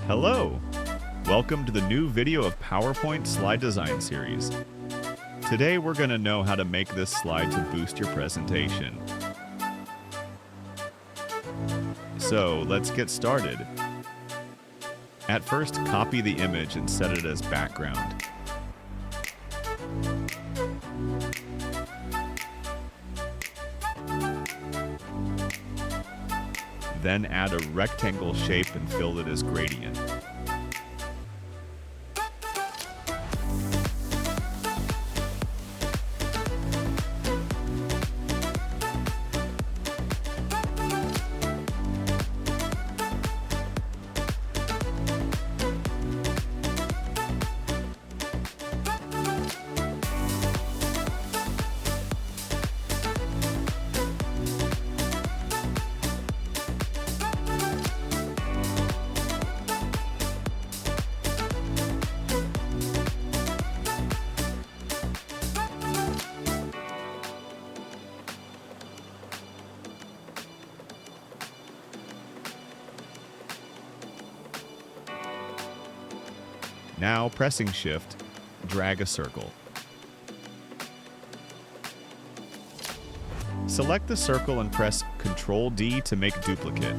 Hello! Welcome to the new video of PowerPoint slide design series. Today we're going to know how to make this slide to boost your presentation. So let's get started. At first, copy the image and set it as background. Then add a rectangle shape and fill it as gradient. Now, pressing Shift, drag a circle. Select the circle and press Ctrl D to make duplicate.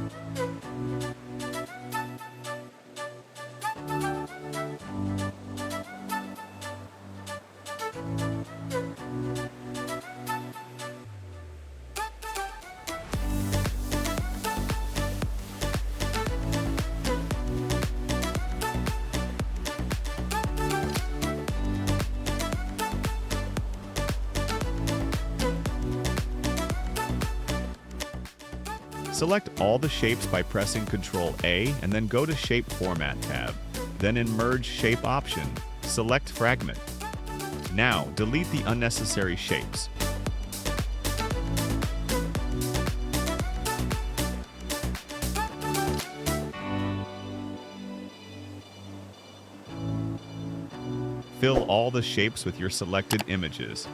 Select all the shapes by pressing Ctrl A and then go to Shape Format tab. Then in Merge Shape option, select Fragment. Now, delete the unnecessary shapes. Fill all the shapes with your selected images.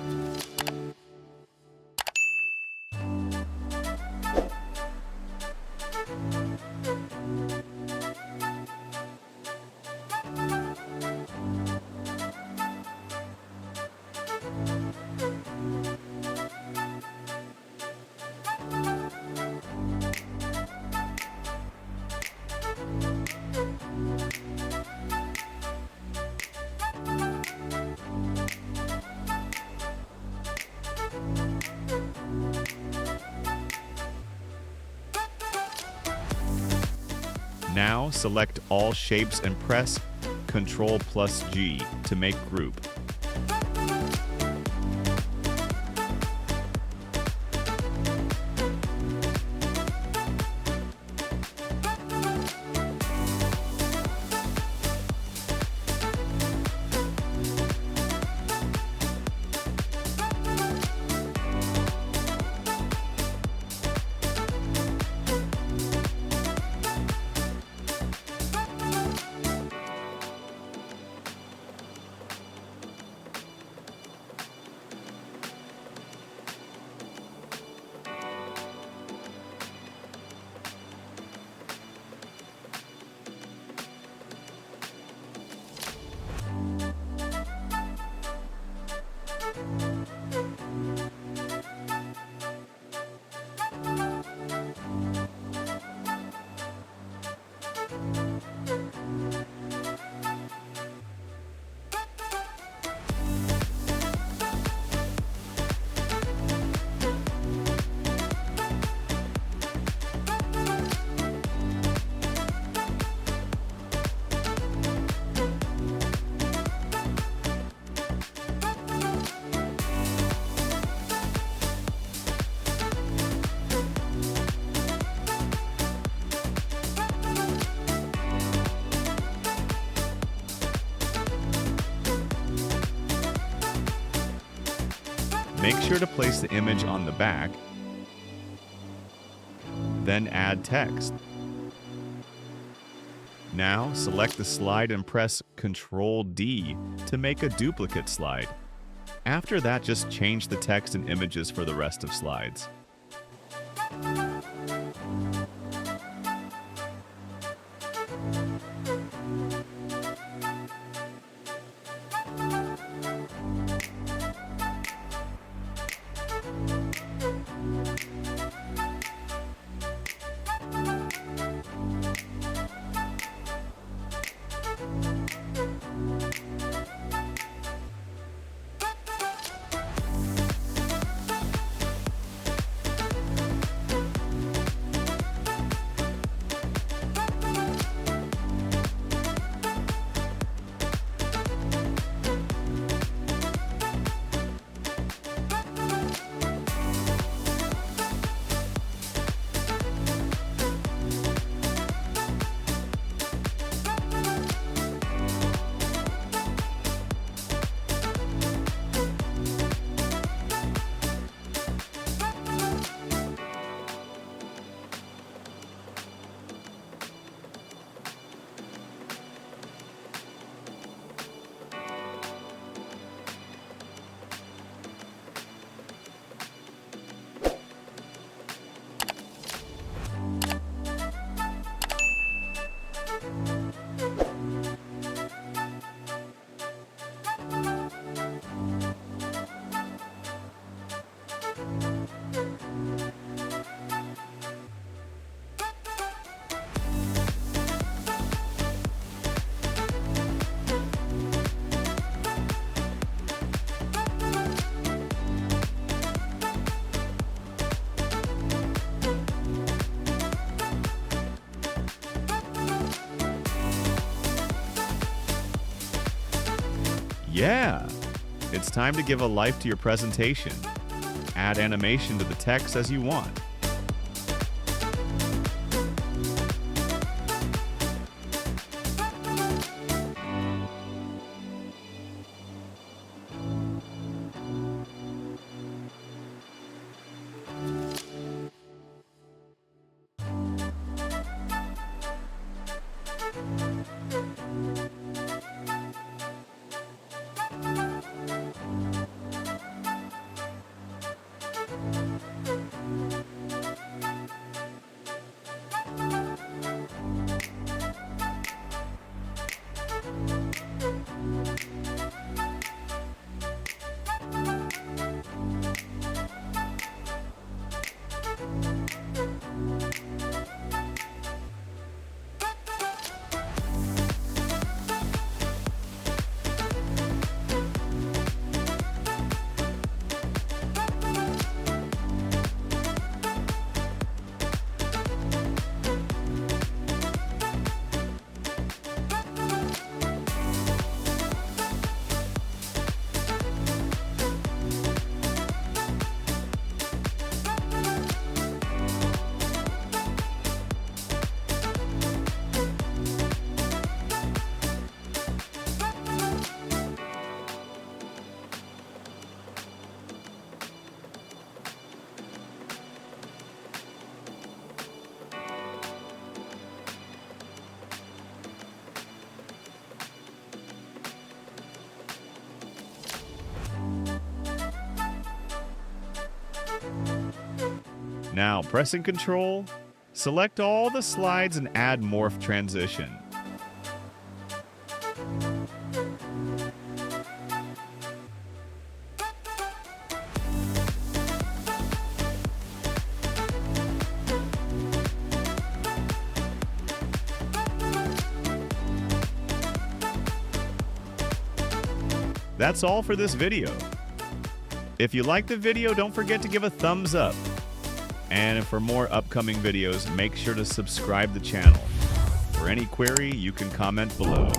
Now select all shapes and press Ctrl+G to make group. Make sure to place the image on the back, then add text. Now, select the slide and press Ctrl D to make a duplicate slide. After that, just change the text and images for the rest of slides. Yeah! It's time to give a life to your presentation. Add animation to the text as you want. Now, pressing Control, select all the slides and add Morph Transition. That's all for this video. If you liked the video, don't forget to give a thumbs up. And for more upcoming videos, make sure to subscribe the channel. For any query, you can comment below.